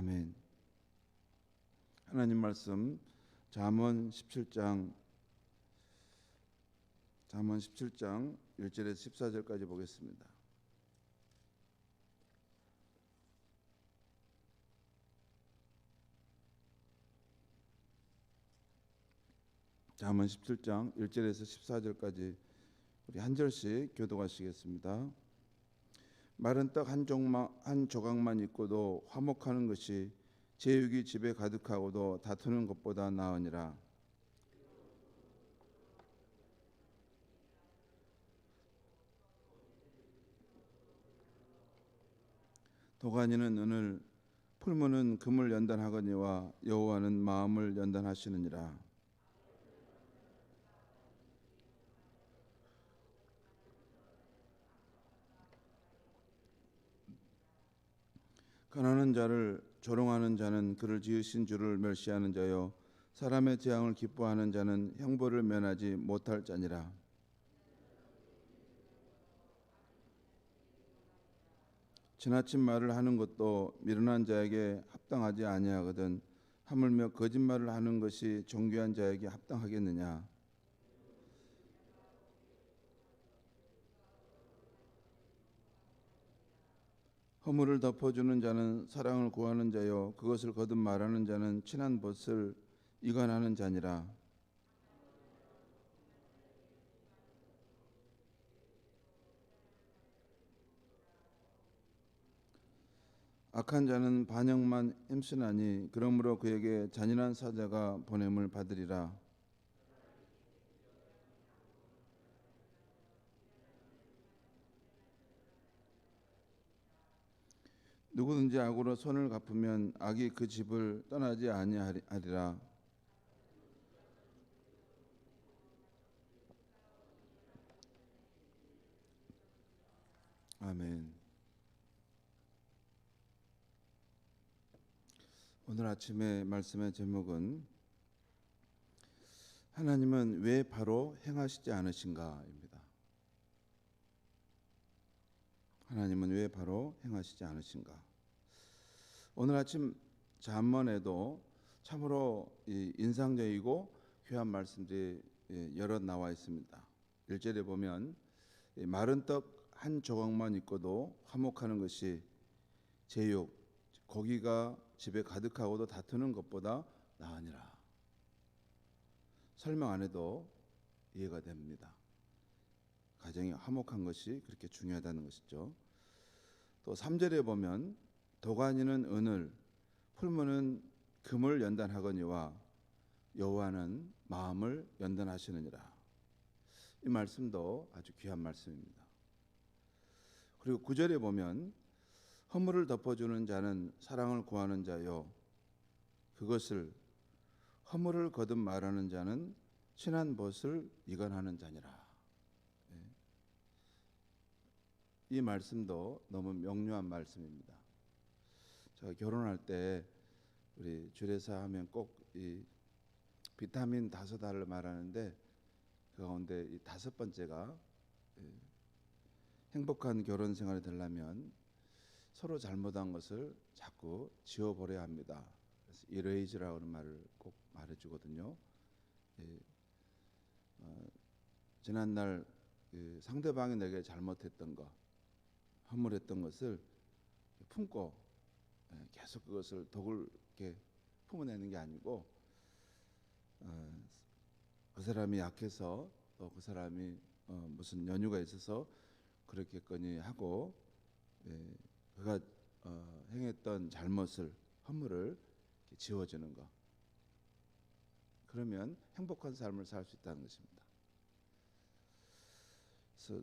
아멘. 하나님 말씀 잠언 17장 1절에서 14절까지 보겠습니다. 잠언 17장 1절에서 14절까지 우리 한 절씩 교독하시겠습니다. 마른 떡 한 조각만 있고도 화목하는 것이 제육이 집에 가득하고도 다투는 것보다 나으니라. 도가니는 은을, 풀무는 금을 연단하거니와 여호와는 마음을 연단하시느니라. 가난한 자를 조롱하는 자는 그를 지으신 주를 멸시하는 자요, 사람의 재앙을 기뻐하는 자는 형벌을 면하지 못할 자니라. 지나친 말을 하는 것도 미련한 자에게 합당하지 아니하거든 하물며 거짓말을 하는 것이 존귀한 자에게 합당하겠느냐. 허물을 덮어주는 자는 사랑을 구하는 자요, 그것을 거듭 말하는 자는 친한 벗을 이간하는 자니라. 악한 자는 반역만 힘쓰나니 그러므로 그에게 잔인한 사자가 보냄을 받으리라. 누구든지 악으로 손을 갚으면 악이 그 집을 떠나지 아니하리라. 아멘. 오늘 아침의 말씀의 제목은 하나님은 왜 바로 행하시지 않으신가입니다. 하나님은 왜 바로 행하시지 않으신가? 오늘 아침 잠언에도 참으로 인상적이고 귀한 말씀들이 여러 나와 있습니다. 1절에 보면 마른 떡 한 조각만 있고도 화목하는 것이 제육, 고기가 집에 가득하고도 다투는 것보다 나으니라. 설명 안 해도 이해가 됩니다. 가정이 화목한 것이 그렇게 중요하다는 것이죠. 또 3절에 보면 도가니는 은을, 풀무는 금을 연단하거니와 여호와는 마음을 연단하시느니라. 이 말씀도 아주 귀한 말씀입니다. 그리고 9절에 보면 허물을 덮어주는 자는 사랑을 구하는 자요, 그것을 허물을 거듭 말하는 자는 친한 벗을 이간하는 자니라. 이 말씀도 너무 명료한 말씀입니다. 제가 결혼할 때 우리 주례사 하면 꼭 이 비타민 5알을 말하는데 그 가운데 이 5번째가 행복한 결혼 생활이 되려면 서로 잘못한 것을 자꾸 지워버려야 합니다. 그래서 이레이즈라고 하는 말을 꼭 말해주거든요. 지난날 상대방이 내게 잘못했던 것, 허물했던 것을 품고 계속 그것을 독을 이렇게 품어내는 게 아니고 그 사람이 약해서 또 그 사람이 무슨 연유가 있어서 그렇겠거니 하고 그가 행했던 잘못을, 허물을 지워주는 것, 그러면 행복한 삶을 살 수 있다는 것입니다. 그래서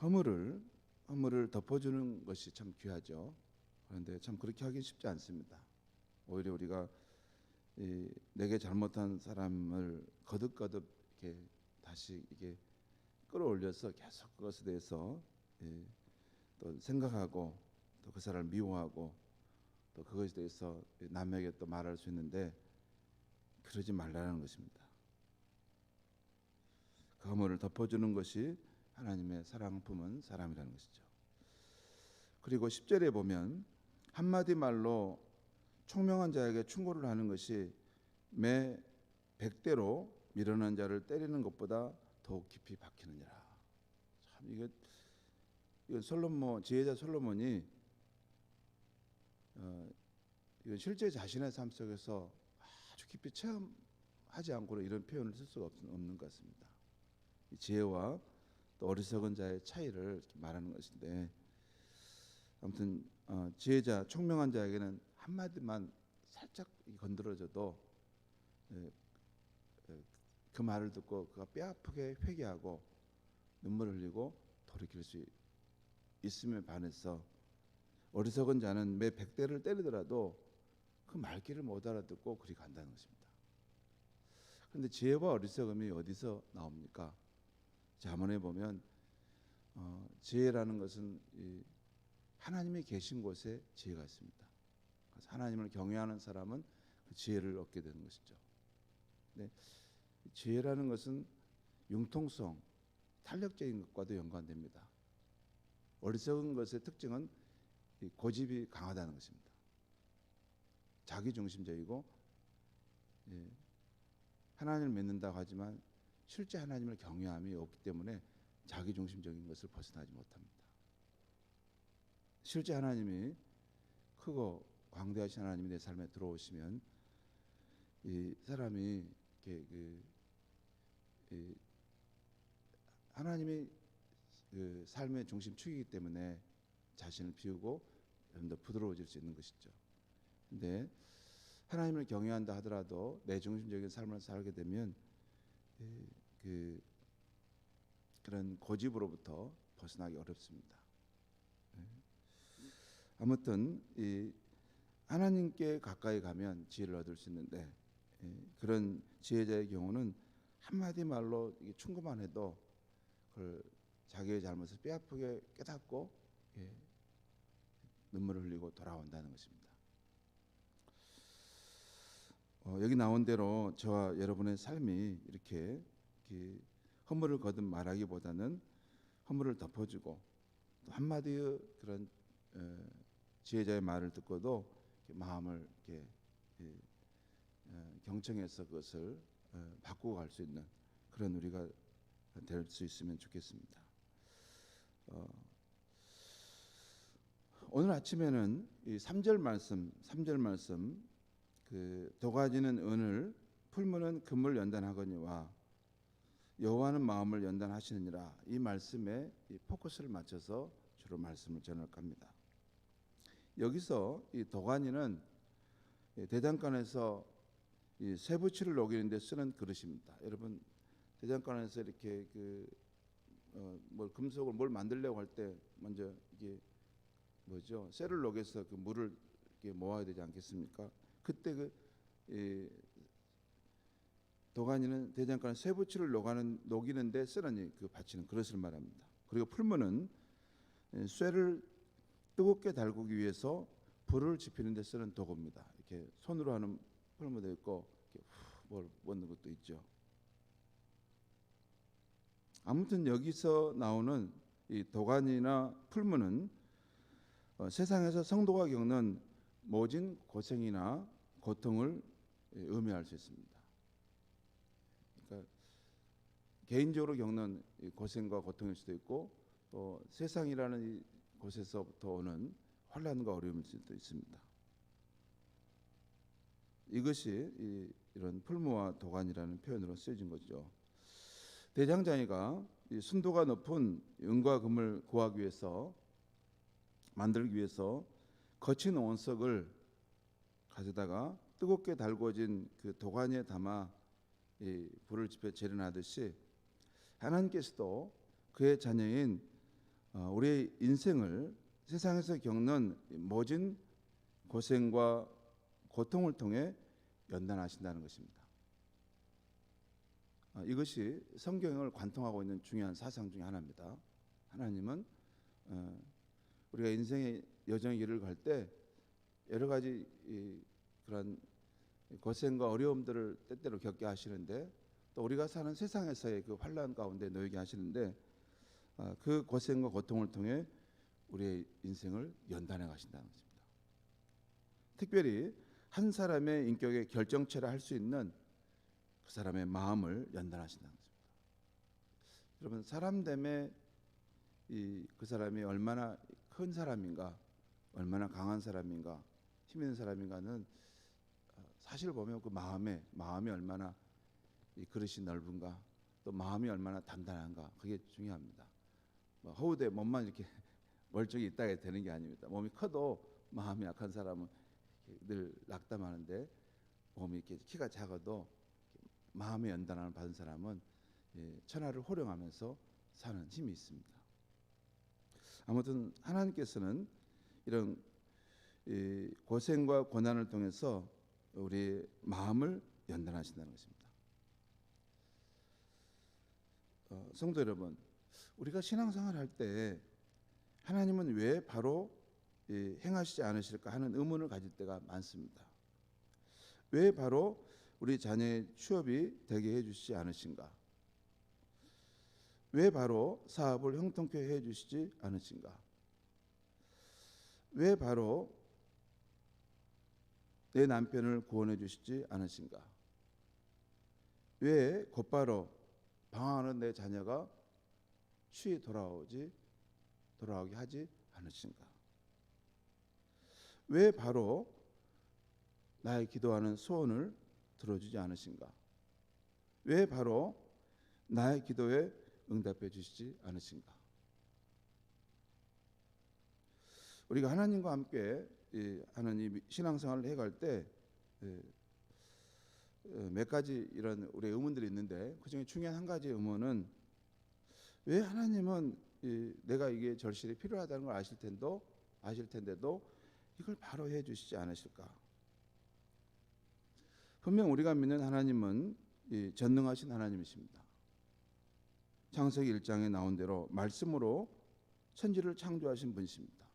허물을 덮어주는 것이 참 귀하죠. 그런데 참 그렇게 하기 쉽지 않습니다. 오히려 우리가 내게 잘못한 사람을 거듭거듭 이렇게 다시 이게 끌어올려서 계속 그것에 대해서 또 생각하고 또 그 사람을 미워하고 또 그것에 대해서 남에게 또 말할 수 있는데 그러지 말라는 것입니다. 그 허물을 덮어주는 것이 하나님의 사랑 품은 사람이라는 것이죠. 그리고 10절에 보면 한마디 말로 총명한 자에게 충고를 하는 것이 매 100대로 미련한 자를 때리는 것보다 더욱 깊이 박히느니라. 참 이거 솔로몬, 지혜자 솔로몬이 이건 실제 자신의 삶 속에서 아주 깊이 체험하지 않고는 이런 표현을 쓸 수가 없는 것 같습니다. 이 지혜와 또 어리석은 자의 차이를 말하는 것인데, 아무튼 지혜자, 총명한 자에게는 한마디만 살짝 건드려져도 그 말을 듣고 그가 뼈아프게 회개하고 눈물을 흘리고 돌이킬 수 있음에 반해서, 어리석은 자는 매 100대를 때리더라도 그 말귀를 못 알아듣고 그리 간다는 것입니다. 그런데 지혜와 어리석음이 어디서 나옵니까? 잠언에 보면 지혜라는 것은 하나님이 계신 곳에 지혜가 있습니다. 그래서 하나님을 경외하는 사람은 그 지혜를 얻게 되는 것이죠. 네, 지혜라는 것은 융통성, 탄력적인 것과도 연관됩니다. 어리석은 것의 특징은 고집이 강하다는 것입니다. 자기중심적이고 하나님을 믿는다고 하지만 실제 하나님을 경외함이 없기 때문에 자기중심적인 것을 벗어나지 못합니다. 실제 하나님이 크고 광대하신 하나님이 내 삶에 들어오시면 이 사람이 하나님이 그 삶의 중심축이기 때문에 자신을 비우고 좀 더 부드러워질 수 있는 것이죠. 근데 하나님을 경외한다 하더라도 내 중심적인 삶을 살게 되면 그런 고집으로부터 벗어나기 어렵습니다. 아무튼 하나님께 가까이 가면 지혜를 얻을 수 있는데, 그런 지혜자의 경우는 한마디 말로 충고만 해도 그걸 자기의 잘못을 뼈아프게 깨닫고 눈물을 흘리고 돌아온다는 것입니다. 여기 나온 대로 저와 여러분의 삶이 이렇게 허물을 거듭 말하기보다는 허물을 덮어주고 또 한마디의 그런 지혜자의 말을 듣고도 마음을 이렇게 경청해서 그것을 바꾸고 갈 수 있는 그런 우리가 될 수 있으면 좋겠습니다. 오늘 아침에는 이 3절 말씀 그 도가지는 은을, 풀무는 금을 연단하거니와 여호와는 마음을 연단하시느니라, 이 말씀에 이 포커스를 맞춰서 주로 말씀을 전할까 합니다. 여기서 이 도가니는 대장간에서 이 쇠붙이를 녹이는 데 쓰는 그릇입니다. 여러분, 대장간에서 이렇게 뭘 금속을 뭘 만들려고 할 때 먼저 이게 뭐죠? 쇠를 녹여서 그 물을 이렇게 모아야 되지 않겠습니까? 그때 도가니는 대장간에 쇠붙이를 녹이는 데 쓰는 그 받치는 그릇을 말합니다. 그리고 풀무는 쇠를 뜨겁게 달구기 위해서 불을 지피는 데 쓰는 도구입니다. 이렇게 손으로 하는 풀무도 있고 이렇게 뭘 넣는 것도 있죠. 아무튼 여기서 나오는 이 도가니나 풀무는 세상에서 성도가 겪는 모진 고생이나 고통을 의미할 수 있습니다. 그러니까 개인적으로 겪는 고생과 고통일 수도 있고, 또 세상이라는 이 곳에서부터 오는 환난과 어려움일 수도 있습니다. 이것이 이런 풀무와 도가니라는 표현으로 쓰여진 거죠. 대장장이가 이 순도가 높은 은과 금을 구하기 위해서, 만들기 위해서 거친 원석을 가져다가 뜨겁게 달궈진 그 도가니에 담아 이 불을 지펴 재련하듯이, 하나님께서도 그의 자녀인 우리의 인생을 세상에서 겪는 모진 고생과 고통을 통해 연단하신다는 것입니다. 이것이 성경을 관통하고 있는 중요한 사상 중에 하나입니다. 하나님은 우리가 인생의 여정의 길을 갈 때 여러 가지 그런 고생과 어려움들을 때때로 겪게 하시는데, 또 우리가 사는 세상에서의 그 환난 가운데 놓이게 하시는데, 그 고생과 고통을 통해 우리의 인생을 연단해 가신다는 것입니다. 특별히 한 사람의 인격의 결정체를 할 수 있는 그 사람의 마음을 연단하신다는 것입니다. 여러분, 사람 됨에 그 사람이 얼마나 큰 사람인가, 얼마나 강한 사람인가, 힘 있는 사람인가는 사실 보면 그 마음이 얼마나 이 그릇이 넓은가, 또 마음이 얼마나 단단한가, 그게 중요합니다. 뭐 허우대 몸만 이렇게 멀쩡히 있다가 되는 게 아닙니다. 몸이 커도 마음이 약한 사람은 늘 낙담하는데, 몸이 이렇게 키가 작아도 마음의 연단을 받은 사람은 천하를 호령하면서 사는 힘이 있습니다. 아무튼 하나님께서는 이런 고생과 고난을 통해서 우리의 마음을 연단하신다는 것입니다. 성도 여러분, 우리가 신앙생활 할 때 하나님은 왜 바로 행하시지 않으실까 하는 의문을 가질 때가 많습니다. 왜 바로 우리 자녀의 취업이 되게 해주시지 않으신가? 왜 바로 사업을 형통케 해주시지 않으신가? 왜 바로 내 남편을 구원해 주시지 않으신가? 왜 곧바로 방황하는 내 자녀가 취해 돌아오게 하지 않으신가? 왜 바로 나의 기도하는 소원을 들어주지 않으신가? 왜 바로 나의 기도에 응답해 주시지 않으신가? 우리가 하나님과 함께 하나님 신앙생활을 해갈 때 몇 가지 이런 우리의 의문들이 있는데, 그중에 중요한 한 가지 의문은, 왜 하나님은 내가 이게 절실히 필요하다는 걸 아실 텐데도 이걸 바로 해 주시지 않으실까? 분명 우리가 믿는 하나님은 전능하신 하나님이십니다. 창세기 1장에 나온 대로 말씀으로 천지를 창조하신 분이십니다.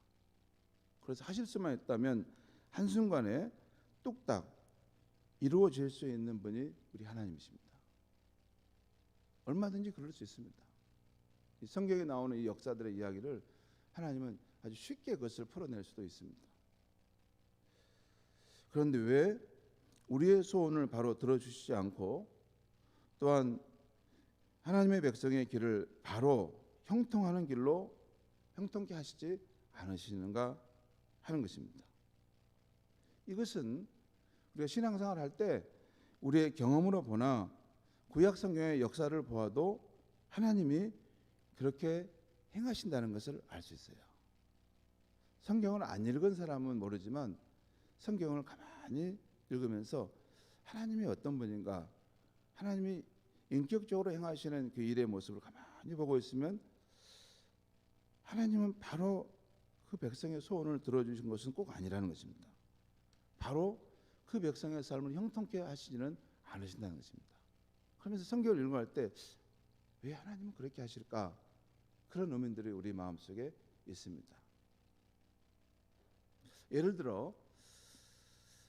그래서 하실 수만 있다면 한순간에 뚝딱 이루어질 수 있는 분이 우리 하나님이십니다. 얼마든지 그럴 수 있습니다. 이 성경에 나오는 이 역사들의 이야기를 하나님은 아주 쉽게 그것을 풀어낼 수도 있습니다. 그런데 왜 우리의 소원을 바로 들어주시지 않고, 또한 하나님의 백성의 길을 바로 형통하는 길로 형통케 하시지 않으시는가 하는 것입니다. 이것은 우리가 신앙생활 할 때 우리의 경험으로 보나 구약 성경의 역사를 보아도 하나님이 그렇게 행하신다는 것을 알 수 있어요. 성경을 안 읽은 사람은 모르지만 성경을 가만히 읽으면서 하나님이 어떤 분인가, 하나님이 인격적으로 행하시는 그 일의 모습을 가만히 보고 있으면 하나님은 바로 그 백성의 소원을 들어주신 것은 꼭 아니라는 것입니다. 바로 그 백성의 삶을 형통케 하시지는 않으신다는 것입니다. 그러면서 성경을 읽어갈 때 왜 하나님은 그렇게 하실까? 그런 의문들이 우리 마음속에 있습니다. 예를 들어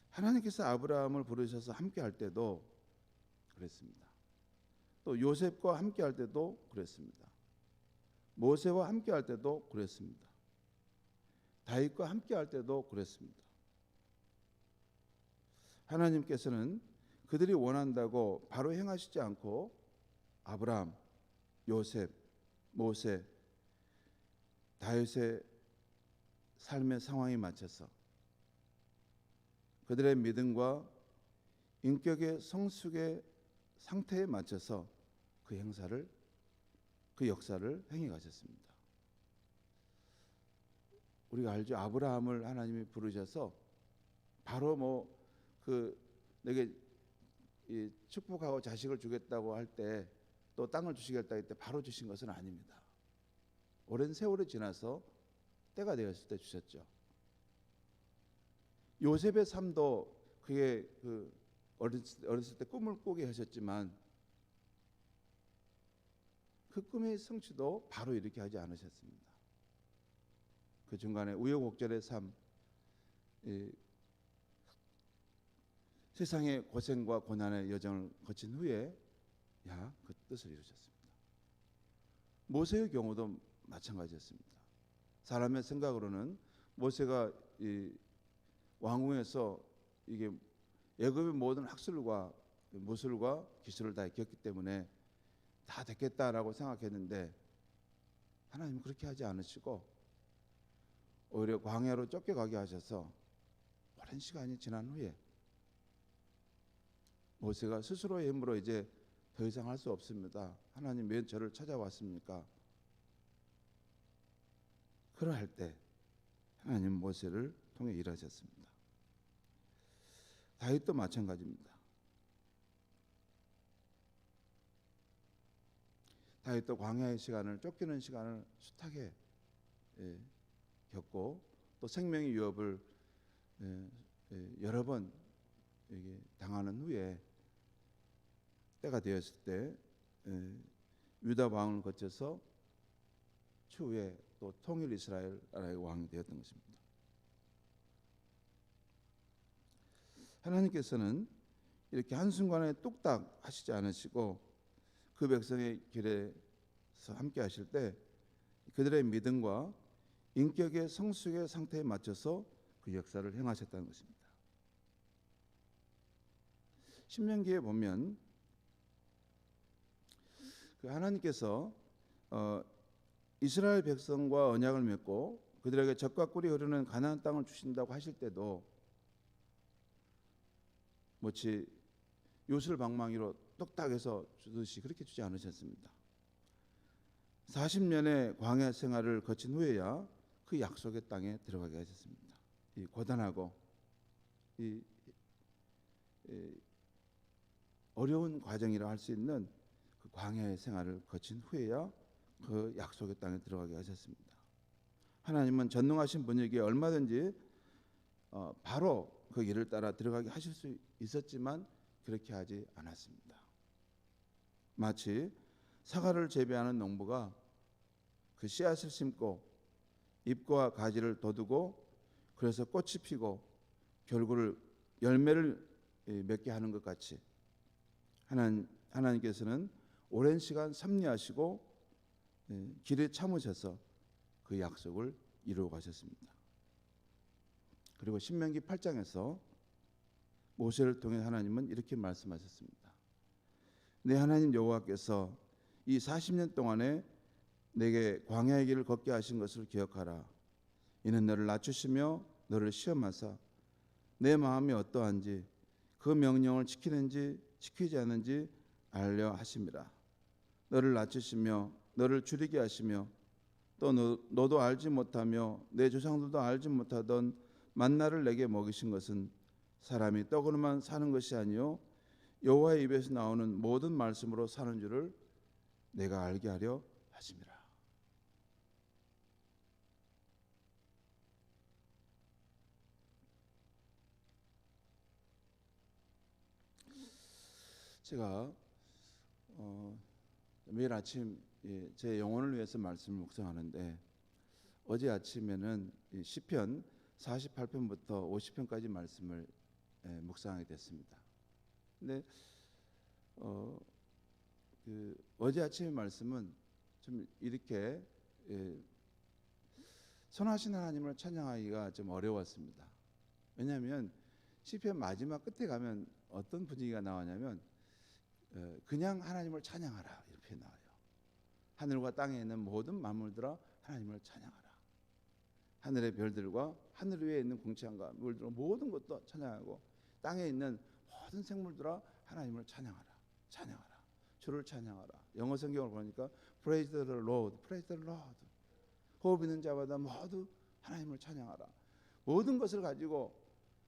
하나님께서 아브라함을 부르셔서 함께 할 때도 그랬습니다. 또 요셉과 함께 할 때도 그랬습니다. 모세와 함께 할 때도 그랬습니다. 다윗과 함께 할 때도 그랬습니다. 하나님께서는 그들이 원한다고 바로 행하시지 않고 아브라함, 요셉, 모세, 다윗의 삶의 상황에 맞춰서 그들의 믿음과 인격의 성숙의 상태에 맞춰서 그 역사를 행해 가셨습니다. 우리가 알죠. 아브라함을 하나님이 부르셔서 바로 내게 축복하고 자식을 주겠다고 할 때, 또 땅을 주시겠다 할 때 바로 주신 것은 아닙니다. 오랜 세월이 지나서 때가 되었을 때 주셨죠. 요셉의 삶도 그게 어렸을 때 꿈을 꾸게 하셨지만 그 꿈의 성취도 바로 이렇게 하지 않으셨습니다. 그 중간에 우여곡절의 삶, 세상의 고생과 고난의 여정을 거친 후에 그 뜻을 이루셨습니다. 모세의 경우도 마찬가지였습니다. 사람의 생각으로는 모세가 왕궁에서 이게 애굽의 모든 학술과 무술과 기술을 다 익혔기 때문에 다 됐겠다라고 생각했는데 하나님은 그렇게 하지 않으시고 오히려 광야로 쫓겨가게 하셔서 오랜 시간이 지난 후에 모세가 스스로의 힘으로 이제 더 이상 할 수 없습니다. 하나님 왜 저를 찾아왔습니까? 그러할 때 하나님 모세를 통해 일하셨습니다. 다윗도 마찬가지입니다. 다윗도 광야의 시간을 쫓기는 시간을 숱하게 겪고 또 생명의 위협을 여러 번 당하는 후에 때가 되었을 때 유다 왕을 거쳐서 추후에 또 통일 이스라엘 나라의 왕이 되었던 것입니다. 하나님께서는 이렇게 한순간에 뚝딱 하시지 않으시고 그 백성의 길에서 함께 하실 때 그들의 믿음과 인격의 성숙의 상태에 맞춰서 그 역사를 행하셨다는 것입니다. 신명기에 보면 그 하나님께서 이스라엘 백성과 언약을 맺고 그들에게 젖과 꿀이 흐르는 가나안 땅을 주신다고 하실 때도 마치 요술방망이로 똑딱해서 주듯이 그렇게 주지 않으셨습니다. 40년의 광야 생활을 거친 후에야 그 약속의 땅에 들어가게 하셨습니다. 이 고단하고 이 어려운 과정이라 할 수 있는 그 광야의 생활을 거친 후에야 그 약속의 땅에 들어가게 하셨습니다. 하나님은 전능하신 분이기에 얼마든지 바로 그 길을 따라 들어가게 하실 수 있었지만 그렇게 하지 않았습니다. 마치 사과를 재배하는 농부가 그 씨앗을 심고 잎과 가지를 돋우고 그래서 꽃이 피고 결국 열매를 맺게 하는 것 같이 하나님께서는 오랜 시간 섭리하시고 길에 참으셔서 그 약속을 이루어 가셨습니다. 그리고 신명기 8장에서 모세를 통해 하나님은 이렇게 말씀하셨습니다. 내 하나님 여호와께서 이 40년 동안에 내게 광야의 길을 걷게 하신 것을 기억하라. 이는 너를 낮추시며 너를 시험하사 내 마음이 어떠한지 그 명령을 지키는지 지키지 않는지 알려 하심이라. 너를 낮추시며 너를 줄이게 하시며 또 너도 알지 못하며 내 조상들도 알지 못하던 만나를 내게 먹이신 것은 사람이 떡으로만 사는 것이 아니요 여호와의 입에서 나오는 모든 말씀으로 사는 줄을 내가 알게 하려 하심이라. 제가 매일 아침 제 영혼을 위해서 말씀을 묵상하는데 어제 아침에는 시편 48편부터 50편까지 말씀을 묵상하게 됐습니다. 근데 어제 아침의 말씀은 좀 이렇게 선하신 하나님을 찬양하기가 좀 어려웠습니다. 왜냐하면 시편 마지막 끝에 가면 어떤 분위기가 나오냐면 그냥 하나님을 찬양하라 이렇게 나와요. 하늘과 땅에 있는 모든 만물들아 하나님을 찬양하라. 하늘의 별들과 하늘 위에 있는 궁창과 물들 모든 것도 찬양하고 땅에 있는 모든 생물들아 하나님을 찬양하라. 찬양하라. 주를 찬양하라. 영어 성경을 보니까 Praise the Lord, Praise the Lord. 호흡 있는 자마다 모두 하나님을 찬양하라. 모든 것을 가지고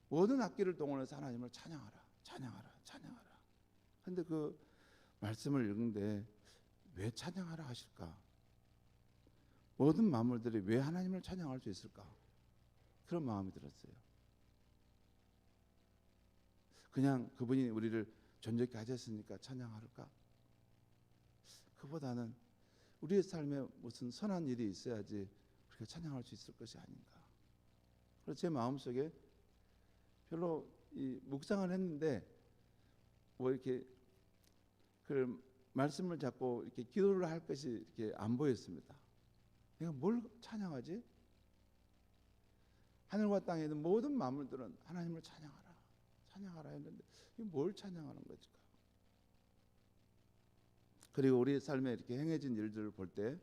모든 악기를 동원해서 하나님을 찬양하라. 찬양하라. 찬양하라. 그런데 그 말씀을 읽는데 왜 찬양하라 하실까? 모든 만물들이 왜 하나님을 찬양할 수 있을까? 그런 마음이 들었어요. 그냥 그분이 우리를 존재케 하셨으니까 찬양할까? 그보다는 우리의 삶에 무슨 선한 일이 있어야지 우리가 찬양할 수 있을 것이 아닌가. 그래서 제 마음속에 별로 묵상을 했는데 뭐 이렇게 그 말씀을 잡고 이렇게 기도를 할 것이 이렇게 안 보였습니다. 내가 뭘 찬양하지? 하늘과 땅에 있는 모든 만물들은 하나님을 찬양하라, 찬양하라 했는데 이게 뭘 찬양하는 거지? 그리고 우리 삶에 이렇게 행해진 일들을 볼 때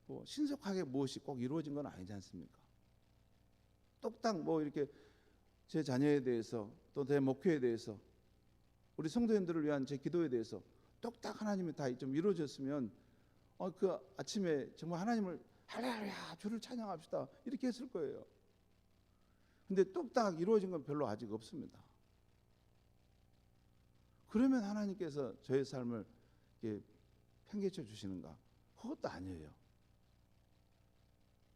뭐 신속하게 무엇이 꼭 이루어진 건 아니지 않습니까? 똑딱 뭐 이렇게 제 자녀에 대해서 또 제 목회에 대해서 우리 성도님들을 위한 제 기도에 대해서 똑딱 하나님이 다 좀 이루어졌으면 그 아침에 정말 하나님을 할렐루야 주를 찬양합시다 이렇게 했을 거예요. 근데 똑딱 이루어진 건 별로 아직 없습니다. 그러면 하나님께서 저의 삶을 이렇게 팽개쳐 주시는가? 그것도 아니에요.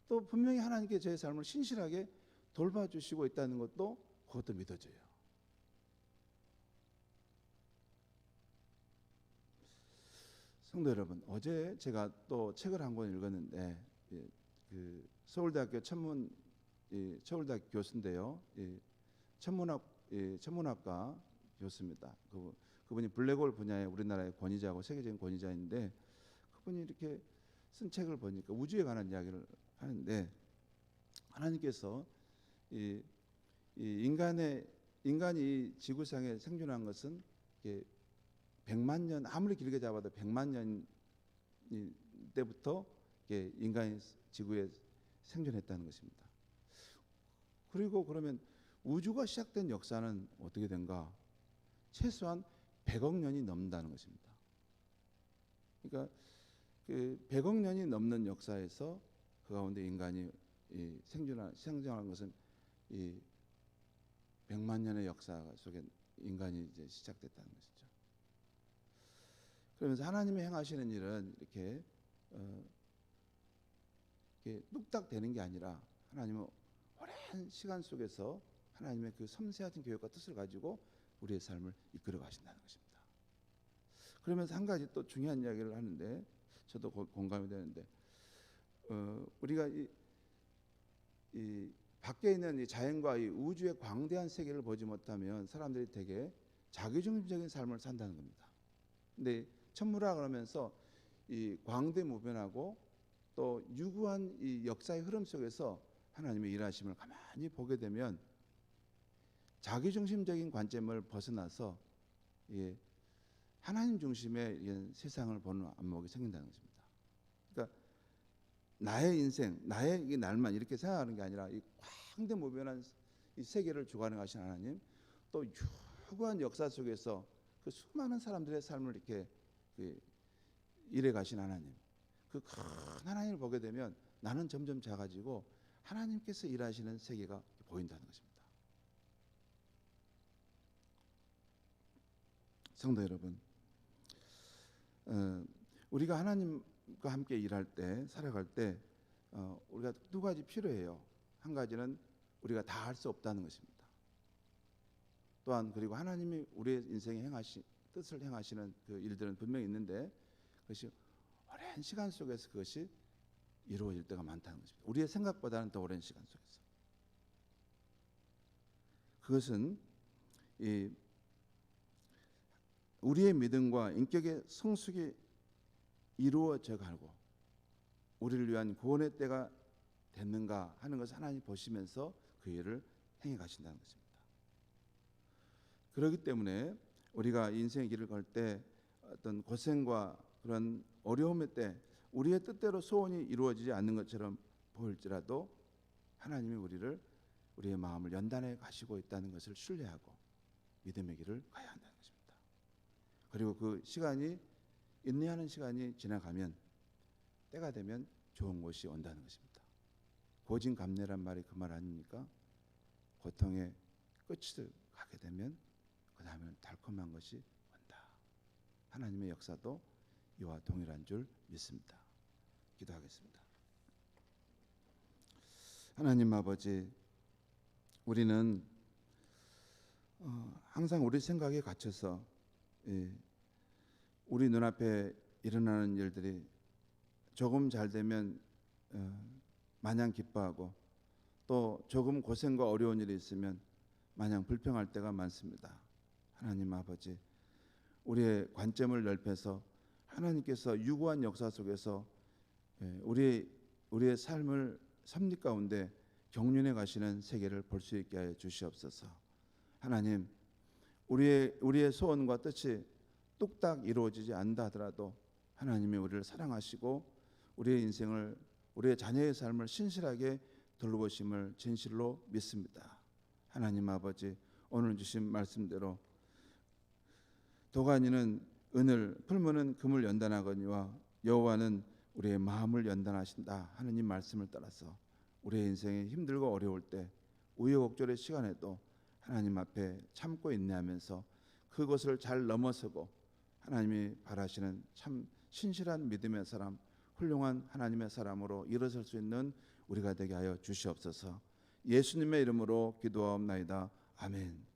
또 분명히 하나님께 제 삶을 신실하게 돌봐주시고 있다는 것도 그것도 믿어져요. 성도 여러분, 어제 제가 또 책을 한 권 읽었는데 그 서울대학교 서울대학교 교수인데요, 천문학과 교수입니다. 그분이 블랙홀 분야의 우리나라의 권위자고 세계적인 권위자인데 그분이 이렇게 쓴 책을 보니까 우주에 관한 이야기를 하는데 하나님께서 인간이 지구상에 생존한 것은 100만 년, 아무리 길게 잡아도 100만 년 때부터 인간이 지구에 생존했다는 것입니다. 그리고 그러면 우주가 시작된 역사는 어떻게 된가? 최소한 100억 년이 넘는다는 것입니다. 그러니까 그 100억 년이 넘는 역사에서 그 가운데 인간이 생존한 것은 이 100만 년의 역사 속에 인간이 이제 시작됐다는 것이죠. 그러면서 하나님이 행하시는 일은 이렇게 뚝딱 되는 게 아니라 하나님은 오랜 시간 속에서 하나님의 그 섬세하신 계획과 뜻을 가지고 우리의 삶을 이끌어 가신다는 것입니다. 그러면서 한 가지 또 중요한 이야기를 하는데 저도 공감이 되는데 우리가 이 밖에 있는 이 자연과 이 우주의 광대한 세계를 보지 못하면 사람들이 되게 자기중심적인 삶을 산다는 겁니다. 근데 천문학을 하면서 이 광대무변하고 또 유구한 이 역사의 흐름 속에서 하나님의 일하심을 가만히 보게 되면 자기중심적인 관점을 벗어나서 하나님 중심의 세상을 보는 안목이 생긴다는 것입니다. 그러니까 나의 인생, 나의 이 날만 이렇게 생각하는 게 아니라 이 광대무변한 이 세계를 주관하신 하나님, 또 유구한 역사 속에서 그 수많은 사람들의 삶을 이렇게 일해 가신 하나님, 그 큰 하나님을 보게 되면 나는 점점 작아지고 하나님께서 일하시는 세계가 보인다는 것입니다. 성도 여러분, 우리가 하나님과 함께 일할 때, 살아갈 때 우리가 두 가지 필요해요. 한 가지는 우리가 다 할 수 없다는 것입니다. 또한 그리고 하나님이 우리의 인생에 뜻을 행하시는 그 일들은 분명히 있는데 그것이 오랜 시간 속에서 그것이 이루어질 때가 많다는 것입니다. 우리의 생각보다는 더 오랜 시간 속에서. 그것은 우리의 믿음과 인격의 성숙이 이루어져 가고 우리를 위한 구원의 때가 됐는가 하는 것을 하나님 보시면서 그 일을 행해 가신다는 것입니다. 그렇기 때문에 우리가 인생의 길을 걸 때 어떤 고생과 그런 어려움의 때 우리의 뜻대로 소원이 이루어지지 않는 것처럼 보일지라도 하나님이 우리의 마음을 연단해 가시고 있다는 것을 신뢰하고 믿음의 길을 가야 한다는 것입니다. 그리고 그 시간이 인내하는 시간이 지나가면 때가 되면 좋은 것이 온다는 것입니다. 고진감래란 말이 그 말 아닙니까? 고통의 끝을 가게 되면 그 다음에는 달콤한 것이 온다. 하나님의 역사도 이와 동일한 줄 믿습니다. 기도하겠습니다. 하나님 아버지, 우리는 항상 우리 생각에 갇혀서 우리 눈앞에 일어나는 일들이 조금 잘 되면 마냥 기뻐하고 또 조금 고생과 어려운 일이 있으면 마냥 불평할 때가 많습니다. 하나님 아버지, 우리의 관점을 넓혀서 하나님께서 유구한 역사 속에서 우리의 삶을 섭리 가운데 경륜에 가시는 세계를 볼 수 있게 하여 주시옵소서. 하나님, 우리의 소원과 뜻이 뚝딱 이루어지지 않다 하더라도 하나님이 우리를 사랑하시고 우리의 인생을, 우리의 자녀의 삶을 신실하게 돌보심을 진실로 믿습니다. 하나님 아버지, 오늘 주신 말씀대로 도가니는 은을, 풀무는 금을 연단하거니와 여호와는 우리의 마음을 연단하신다 하는 이 말씀을 따라서 우리의 인생이 힘들고 어려울 때, 우여곡절의 시간에도 하나님 앞에 참고 인내하면서 그것을 잘 넘어서고 하나님이 바라시는 참 신실한 믿음의 사람, 훌륭한 하나님의 사람으로 일어설 수 있는 우리가 되게 하여 주시옵소서. 예수님의 이름으로 기도하옵나이다. 아멘.